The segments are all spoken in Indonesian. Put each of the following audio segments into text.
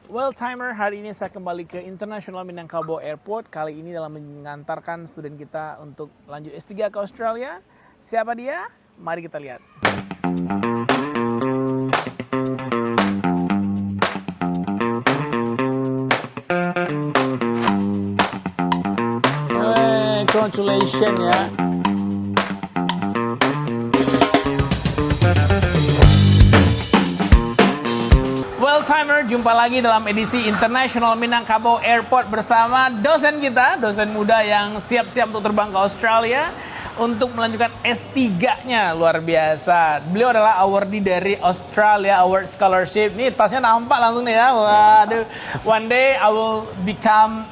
Well timer, hari ini saya kembali ke International Minangkabau Airport. Kali ini dalam mengantarkan student kita untuk lanjut S3 ke Australia. Siapa dia? Mari kita lihat. Congratulations ya. Well timer, jumpa lagi dalam edisi International Minangkabau Airport bersama dosen kita, dosen muda yang siap-siap untuk terbang ke Australia untuk melanjutkan S3-nya. Luar biasa. Beliau adalah awardee dari Australia Award Scholarship. Nih tasnya nampak langsung nih ya. Waduh. One day I will become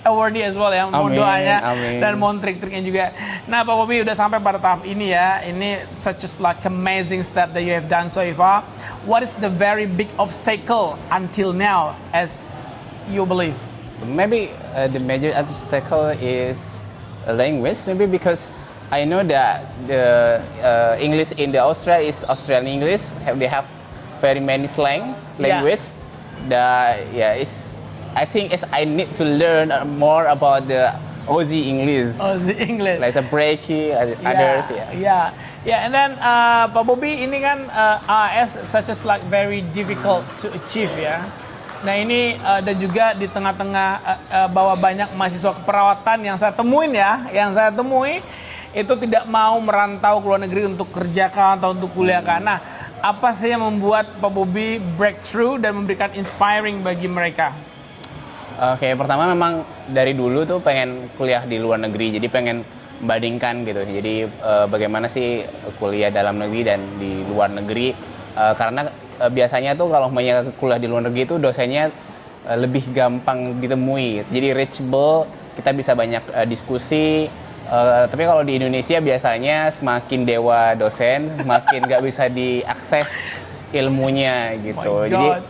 awardee as well ya. Mohon doanya dan mohon trik-triknya juga. Nah Pak Bobby udah sampai pada tahap ini ya. Ini such a like amazing step that you have done so far. What is the very big obstacle until now as you believe? Maybe the major obstacle is language. Maybe because I know that the English in the Australia is Australian English. They have very many slang language. It's I think I need to learn more about the Aussie English. Aussie English. Like a breaky, others. And then Pak Bobby ini kan AS such as like very difficult to achieve ya. Nah ini dan juga di tengah-tengah bahwa banyak mahasiswa keperawatan yang saya temuin ya, itu tidak mau merantau ke luar negeri untuk kerja kah atau untuk kuliah kah. Nah apa sih yang membuat Pak Bobby breakthrough dan memberikan inspiring bagi mereka? Oke, pertama memang dari dulu tuh pengen kuliah di luar negeri, jadi pengen bandingkan gitu. Jadi bagaimana sih kuliah dalam negeri dan di luar negeri? Karena biasanya tuh kalau kuliah di luar negeri itu dosennya lebih gampang ditemui. Jadi reachable, kita bisa banyak diskusi. Tapi kalau di Indonesia biasanya semakin dewa dosen, semakin nggak bisa diakses ilmunya gitu. Jadi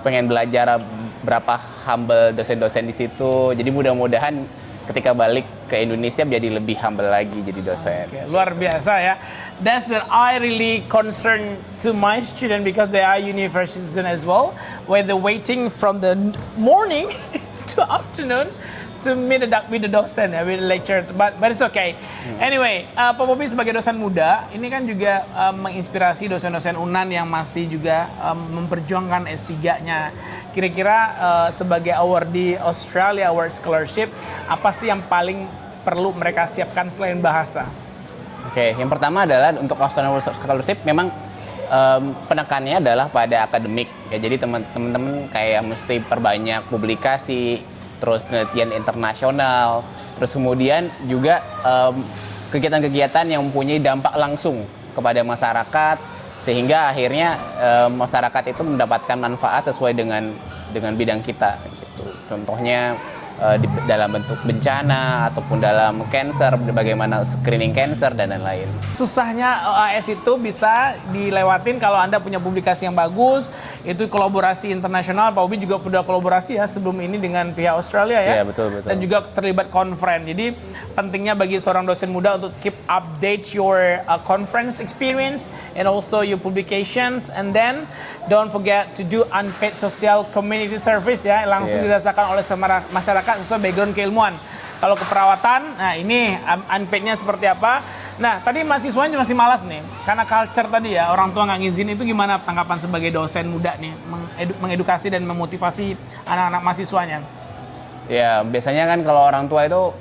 pengen belajar berapa humble dosen-dosen di situ. Jadi mudah-mudahan ketika balik ke Indonesia menjadi lebih humble lagi jadi dosen. Okay, luar biasa ya. That's that I really concern to my student because they are university student as well, where they're waiting from the morning to afternoon to meet the dosen, with the lecturer, but it's okay. Anyway, Pak Bobby sebagai dosen muda, ini kan juga menginspirasi dosen-dosen UNAN yang masih juga memperjuangkan S3-nya. Kira-kira sebagai awardee Australia Award Scholarship, apa sih yang paling perlu mereka siapkan selain bahasa? Oke, yang pertama adalah untuk Australian Award Scholarship memang penekannya adalah pada akademik ya. Jadi teman-teman kayak mesti perbanyak publikasi, terus penelitian internasional, terus kemudian juga kegiatan-kegiatan yang mempunyai dampak langsung kepada masyarakat, sehingga akhirnya masyarakat itu mendapatkan manfaat sesuai dengan bidang kita. Gitu. Contohnya dalam bentuk bencana ataupun dalam cancer, bagaimana screening cancer dan lain-lain. Susahnya AS itu bisa dilewatin kalau Anda punya publikasi yang bagus, itu kolaborasi internasional. Pak Bobby juga sudah kolaborasi ya sebelum ini dengan pihak Australia ya. Iya, betul. Dan juga terlibat conference. Jadi pentingnya bagi seorang dosen muda untuk keep update your conference experience and also your publications, and then don't forget to do unpaid social community service ya, langsung dirasakan oleh masyarakat sesuai background keilmuan. Kalau keperawatan, nah ini unpaid-nya seperti apa. Nah, tadi mahasiswanya masih malas nih, karena culture tadi ya, orang tua nggak ngizin. Itu gimana tanggapan sebagai dosen muda nih, mengedukasi dan memotivasi anak-anak mahasiswanya? Ya, biasanya kan kalau orang tua itu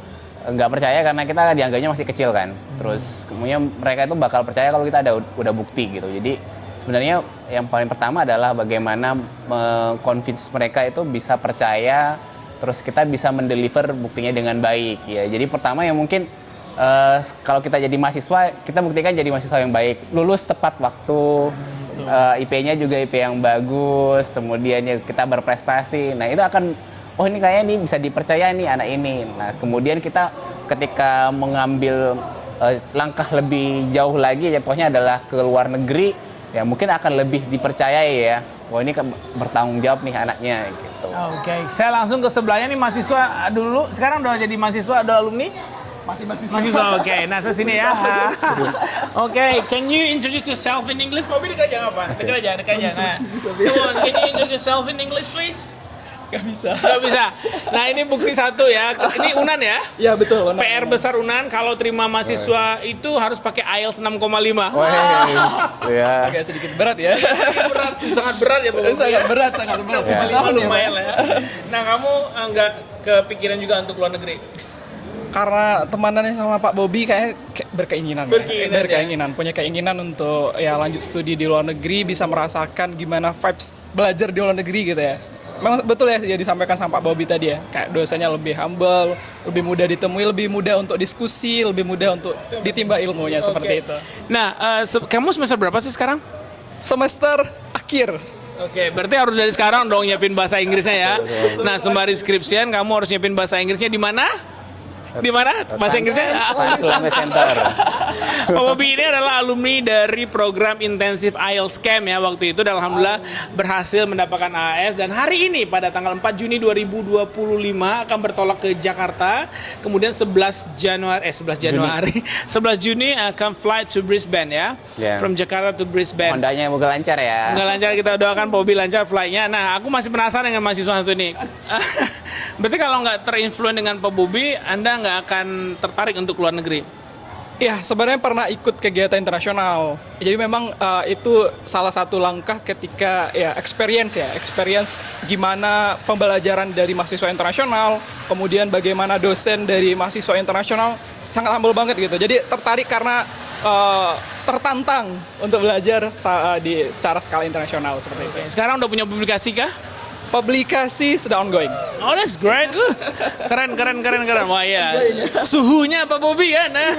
nggak percaya karena kita dianggapnya masih kecil kan. Terus kemudian mereka itu bakal percaya kalau kita udah bukti gitu. Jadi sebenarnya yang paling pertama adalah bagaimana meng-convince mereka itu bisa percaya, terus kita bisa mendeliver buktinya dengan baik ya. Jadi pertama yang mungkin kalau kita jadi mahasiswa, kita buktikan jadi mahasiswa yang baik, lulus tepat waktu, IP-nya juga IP yang bagus, kemudian ya kita berprestasi. Nah itu akan, oh ini kayaknya nih bisa dipercaya nih anak ini. Nah kemudian kita ketika mengambil langkah lebih jauh lagi, ya pokoknya adalah ke luar negeri, ya mungkin akan lebih dipercayai ya. Wah ini bertanggung jawab nih anaknya gitu. Oke, saya langsung ke sebelahnya nih, mahasiswa dulu, sekarang udah jadi mahasiswa, ada alumni. Masih Mahasiswa, oke. Nah, saya sini ya. Oke, can you introduce yourself in English? Bobby dekat aja apa? Dekat aja. Nah, come on, can you introduce yourself in English, please? Gak bisa. Gak bisa. Nah, ini bukti satu ya. Ini Unan ya? Iya betul. PR besar Unan kalau terima mahasiswa itu harus pakai IELTS 6,5. Ya. Agak sedikit berat ya. Berat, sangat berat ya, Bapak. sangat berat. Ya. 75 lumayan lah ya. Nah, kamu nggak kepikiran juga untuk luar negeri? Karena temanannya sama Pak Bobby kayak berkeinginan, punya keinginan untuk ya lanjut studi di luar negeri, bisa merasakan gimana vibes belajar di luar negeri gitu ya. Memang betul ya disampaikan sama Pak Bobby tadi ya, kayak dosennya lebih humble, lebih mudah ditemui, lebih mudah untuk diskusi, lebih mudah untuk ditimba ilmunya seperti itu. Nah, kamu semester berapa sih sekarang? Semester akhir. Oke, berarti harus dari sekarang dong nyiapin bahasa Inggrisnya ya. Nah, sembari skripsian kamu harus nyiapin bahasa Inggrisnya di mana? Di mana bahasa Inggrisnya? Trans Language Center. Pak Bobby ini adalah alumni dari program intensif IELTS Camp ya waktu itu, dan alhamdulillah berhasil mendapatkan AAS, dan hari ini pada tanggal 4 Juni 2025 akan bertolak ke Jakarta, kemudian 11 Juni akan flight to Brisbane ya. Yeah. From Jakarta to Brisbane. Hondanya moga lancar ya. Nggak lancar, kita doakan Pak Bobby lancar flightnya. Nah, aku masih penasaran dengan mahasiswa satu ini. Berarti kalau nggak terinfluen dengan Pak Bobby, Anda nggak akan tertarik untuk keluar negeri? Ya, sebenarnya pernah ikut kegiatan internasional. Jadi memang itu salah satu langkah ketika ya experience gimana pembelajaran dari mahasiswa internasional, kemudian bagaimana dosen dari mahasiswa internasional, sangat humble banget gitu. Jadi tertarik karena tertantang untuk belajar secara skala internasional seperti itu. Sekarang udah punya publikasi kah? Publikasi sedang ongoing. Oh, that's great. Keren. Wah ya. Suhunya Pak Bobby ya. Nah.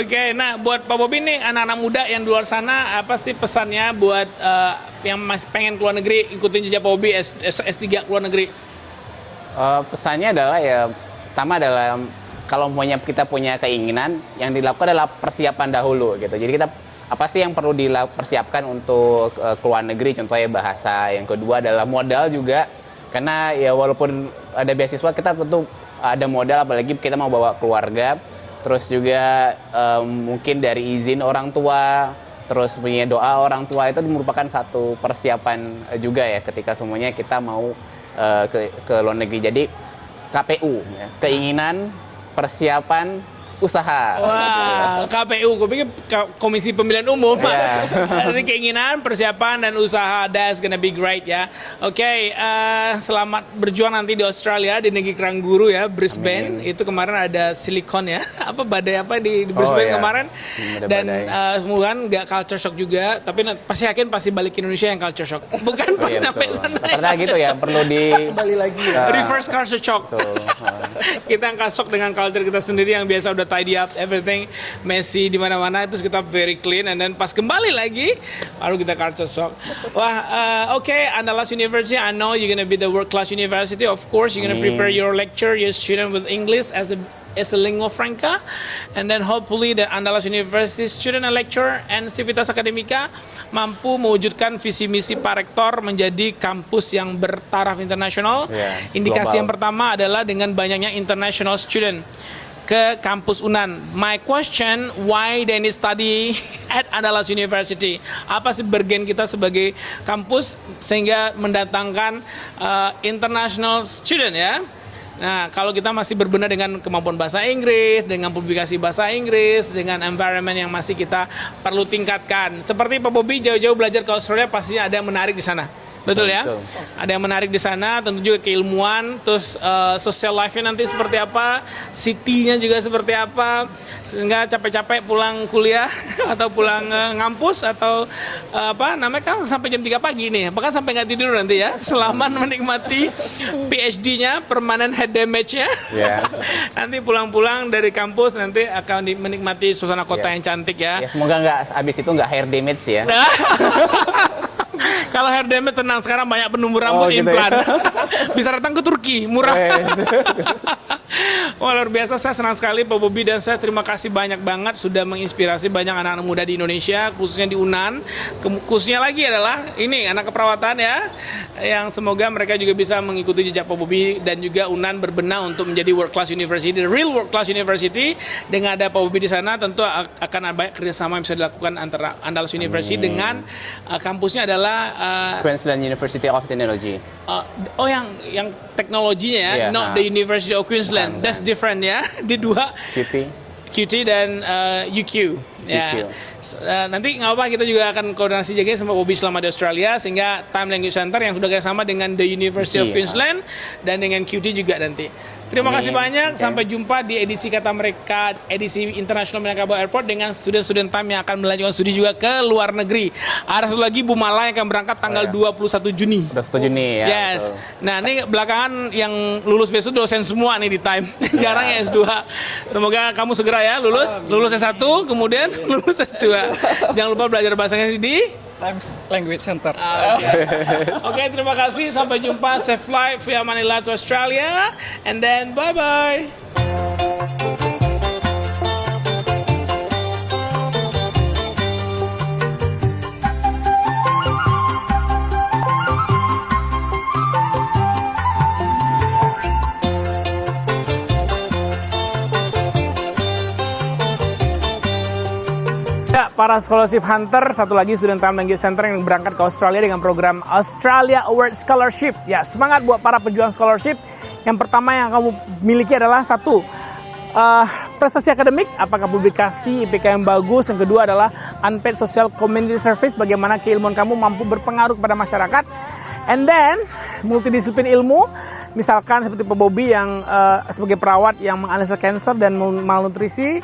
Oke, nah buat Pak Bobby nih, anak-anak muda yang di luar sana, apa sih pesannya buat yang masih pengen keluar negeri, ikutin jejak Pak Bobby S3 keluar negeri? Pesannya adalah ya, pertama adalah kalau kita punya keinginan, yang dilakukan adalah persiapan dahulu gitu. Jadi kita apa sih yang perlu dipersiapkan untuk keluar negeri, contohnya bahasa. Yang kedua adalah modal juga, karena ya walaupun ada beasiswa, kita tentu ada modal, apalagi kita mau bawa keluarga. Terus juga mungkin dari izin orang tua, terus punya doa orang tua, itu merupakan satu persiapan juga ya ketika semuanya kita mau ke luar negeri. Jadi KPU ya, keinginan, persiapan, usaha. Wah, KPU, gue pikir Komisi Pemilihan Umum. Jadi keinginan, persiapan, dan usaha. That's gonna be great ya. Oke, selamat berjuang nanti di Australia, di negeri kerang guru ya, Brisbane. Itu kemarin ada silikon ya, badai apa di Brisbane kemarin. Dan semoga nggak culture shock juga, tapi pasti yakin pasti balik ke Indonesia yang culture shock. Bukan pas sampai sana. Karena gitu ya, perlu kembali lagi ya. Reverse culture shock. Kita angkat shock dengan culture kita sendiri yang biasa udah tidy up everything, messy di mana-mana, terus kita very clean, and then pas kembali lagi baru kita culture shock. Wah, oke, Andalas University, I know you're gonna be the world class university. Of course, you're gonna prepare your lecture, your student with English as a lingua franca, and then hopefully the Andalas University student and lecturer and Civitas Academica mampu mewujudkan visi misi Pak Rektor menjadi kampus yang bertaraf internasional. Indikasi yang pertama adalah dengan banyaknya international student ke kampus Unan. My question, why they need study at Andalas University? Apa sih bergen kita sebagai kampus sehingga mendatangkan international student ya? Nah, kalau kita masih berbenah dengan kemampuan bahasa Inggris, dengan publikasi bahasa Inggris, dengan environment yang masih kita perlu tingkatkan. Seperti Pak Bobby jauh-jauh belajar ke Australia, pastinya ada yang menarik di sana. Betul ya? Ada yang menarik di sana, tentu juga keilmuan, terus social life-nya nanti seperti apa, city-nya juga seperti apa, sehingga capek-capek pulang kuliah atau pulang ngampus atau kan sampai jam 3 pagi nih, bahkan sampai nggak tidur nanti ya, selama menikmati PhD-nya, permanent head damage-nya. Nanti pulang-pulang dari kampus nanti akan menikmati suasana kota yang cantik ya. Semoga nggak habis itu nggak hair damage ya. Kalau hair damage tenang, sekarang banyak penumbuh rambut implan. Ya? Bisa datang ke Turki, murah. Wah, luar biasa, saya senang sekali Pak Bobby, dan saya terima kasih banyak banget sudah menginspirasi banyak anak-anak muda di Indonesia, khususnya di UNAN. Khususnya lagi adalah ini anak keperawatan ya, yang semoga mereka juga bisa mengikuti jejak Pak Bobby, dan juga UNAN berbenah untuk menjadi world class university, the real world class university. Dengan ada Pak Bobby di sana, tentu akan ada banyak kerjasama yang bisa dilakukan antara Andalas University dengan kampusnya adalah Queensland University of Technology. yang teknologinya ya, Iya, not the University of Queensland. Bukan. That's different ya. Di dua QT dan UQ. Ya. Nanti nggak apa, kita juga akan koordinasi jaga sama Bobby selama di Australia, sehingga Time Language Center yang sudah sama dengan the University of Queensland dan dengan QT juga nanti. Terima kasih banyak. Sampai jumpa di edisi Kata Mereka, edisi International Minangkabau Airport dengan student-student Time yang akan melanjutkan studi juga ke luar negeri. Ada satu lagi Bu Mala yang akan berangkat tanggal 21 Juni. 21 Juni ya. Yes. Betul. Nah, ini belakangan yang lulus besok dosen semua nih di Time. Jarang ya S2. Semoga kamu segera ya lulus S1, kemudian lulus S2. Jangan lupa belajar bahasa Inggris di Times Language Center. Oke, terima kasih. Sampai jumpa. Safe flight via Manila to Australia. And then, bye-bye. Ya, para scholarship hunter, satu lagi student Time Language Center yang berangkat ke Australia dengan program Australia Award Scholarship. Ya, semangat buat para pejuang scholarship. Yang pertama yang kamu miliki adalah satu, prestasi akademik, apakah publikasi, IPK yang bagus. Yang kedua adalah unpaid social community service, bagaimana keilmuan kamu mampu berpengaruh kepada masyarakat. And then, multidisiplin ilmu, misalkan seperti Pak Bobby yang sebagai perawat yang menganalisa cancer dan malnutrisi.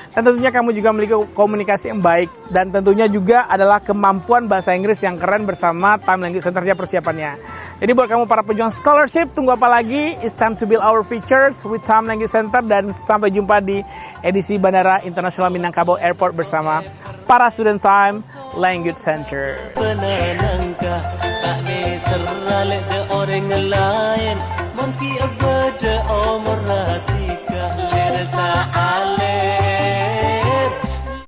Dan tentunya kamu juga memiliki komunikasi yang baik. Dan tentunya juga adalah kemampuan bahasa Inggris yang keren bersama Time Language Center persiapannya. Jadi buat kamu para pejuang scholarship, tunggu apa lagi? It's time to build our futures with Time Language Center. Dan sampai jumpa di edisi Bandara Internasional Minangkabau Airport bersama para student Time Language Center.